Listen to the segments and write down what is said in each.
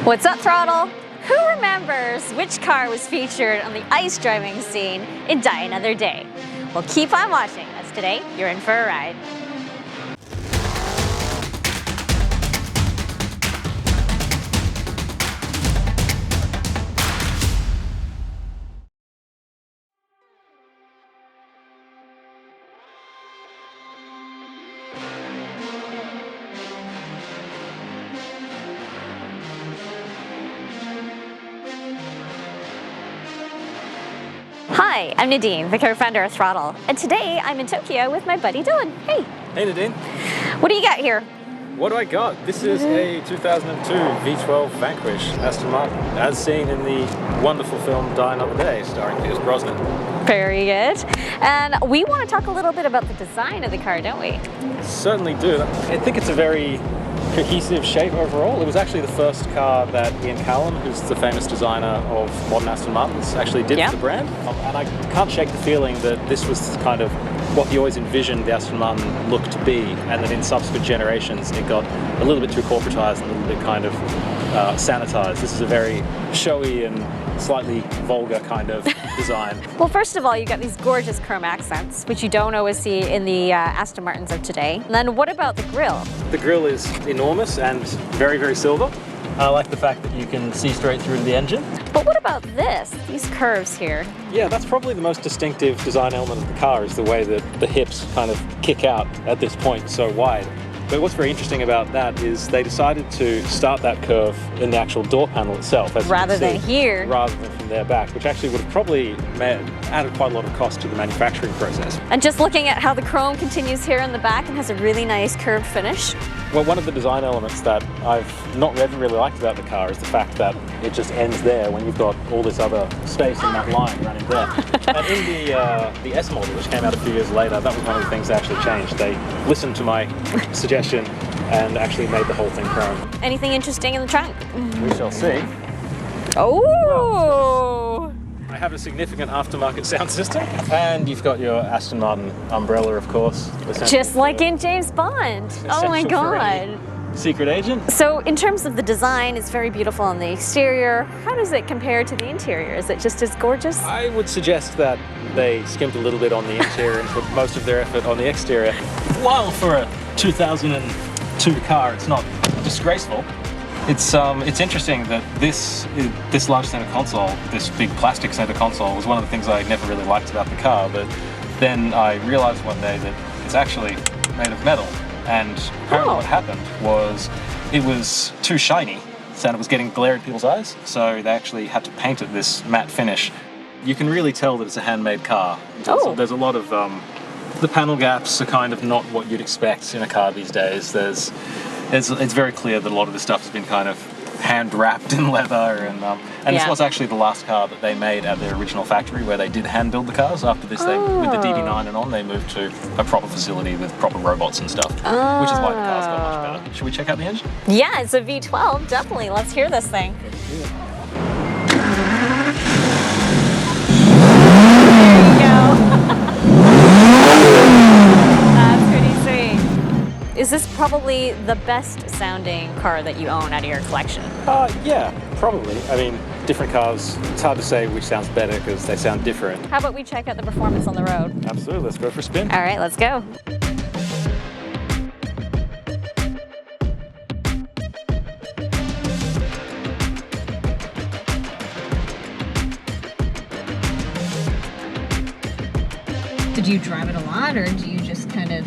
What's up, Throdle? Who remembers which car was featured on the ice driving scene in Die Another Day? Well, keep on watching, as today you're in for a ride. Hi, I'm Nadine, the co-founder of Throdle, and today I'm in Tokyo with my buddy Dylan. Hey! Hey Nadine. What do you got here? What do I got? This is a 2002 V12 Vanquish Aston Martin, as seen in the wonderful film Die Another Day, starring Pierce Brosnan. Very good. And we want to talk a little bit about the design of the car, don't we? Certainly do. I think it's a very cohesive shape overall. It was actually the first car that Ian Callum, who's the famous designer of modern Aston Martins, actually did for the brand. And I can't shake the feeling that this was kind of what he always envisioned the Aston Martin look to be, and that in subsequent generations it got a little bit too corporatized and a little bit kind of sanitized. This is a very showy and slightly vulgar kind of design. Well, first of all, you got these gorgeous chrome accents, which you don't always see in the Aston Martins of today. And then what about the grille? The grille is enormous and very, very silver. I like the fact that you can see straight through to the engine. But what about this? These curves here? Yeah, that's probably the most distinctive design element of the car, is the way that the hips kind of kick out at this point so wide. But what's very interesting about that is they decided to start that curve in the actual door panel itself, as rather than here. Rather than from their back, which actually would have probably added quite a lot of cost to the manufacturing process. And just looking at how the chrome continues here in the back and has a really nice curved finish. Well, one of the design elements that I've not really liked about the car is the fact that it just ends there when you've got all this other space in that line running there. And in the S model, which came out a few years later, that was one of the things they actually changed. They listened to my suggestion and actually made the whole thing chrome. Anything interesting in the trunk? We shall see. Oh! Well, I have a significant aftermarket sound system, and you've got your Aston Martin umbrella, of course. Just like in James Bond. Oh my god. Secret agent. So in terms of the design, it's very beautiful on the exterior. How does it compare to the interior? Is it just as gorgeous? I would suggest that they skimped a little bit on the interior and put most of their effort on the exterior. While for a 2002 car, it's not disgraceful. It's interesting that this large center console, this big plastic center console, was one of the things I never really liked about the car, but then I realized one day that it's actually made of metal, and apparently what happened was it was too shiny, so it was getting glare in people's eyes, so they actually had to paint it this matte finish. You can really tell that it's a handmade car. There's a lot of the panel gaps are kind of not what you'd expect in a car these days. It's very clear that a lot of this stuff has been kind of hand wrapped in leather, and this was actually the last car that they made at their original factory, where they did hand build the cars. After this, with the DB9 and on, they moved to a proper facility with proper robots and stuff, which is why the cars got much better. Should we check out the engine? Yeah, it's a V12, definitely. Let's hear this thing. Is this probably the best sounding car that you own out of your collection? Yeah, probably. I mean, different cars, it's hard to say which sounds better because they sound different. How about we check out the performance on the road? Absolutely, let's go for a spin. All right, let's go. Did you drive it a lot, or do you just kind of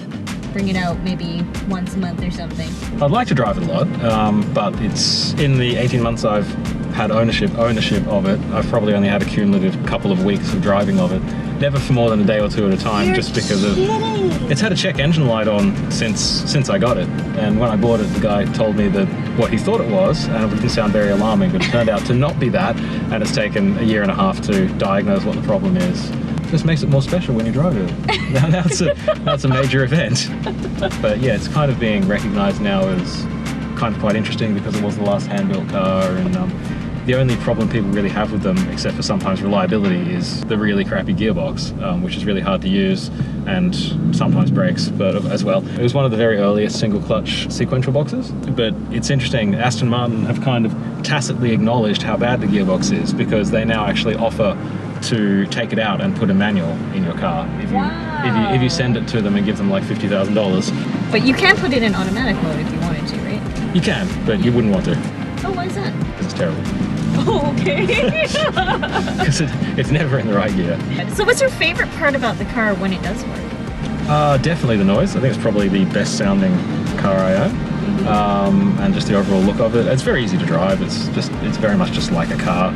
bring it out maybe once a month or something? I'd like to drive it a lot, but it's in the 18 months I've had ownership of it, I've probably only had a cumulative couple of weeks of driving of it. Never for more than a day or two at a time, just because it's had a check engine light on since I got it. And when I bought it, the guy told me that what he thought it was, and it didn't sound very alarming, but it turned out to not be that, and it's taken a year and a half to diagnose what the problem is. Just makes it more special when you drive it. That's a major event. But yeah, it's kind of being recognized now as kind of quite interesting because it was the last hand-built car, and the only problem people really have with them, except for sometimes reliability, is the really crappy gearbox, which is really hard to use and sometimes breaks, but as well. It was one of the very earliest single clutch sequential boxes, but it's interesting, Aston Martin have kind of tacitly acknowledged how bad the gearbox is, because they now actually offer to take it out and put a manual in your car if you send it to them and give them like $50,000. But you can put it in automatic mode if you wanted to, right? You can, but you wouldn't want to. Oh, why is that? Because it's terrible. Oh, okay. Because it's never in the right gear. So what's your favorite part about the car when it does work? Definitely the noise. I think it's probably the best sounding car I own. And just the overall look of it. It's very easy to drive. It's very much just like a car,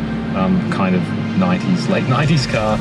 kind of late 90s car.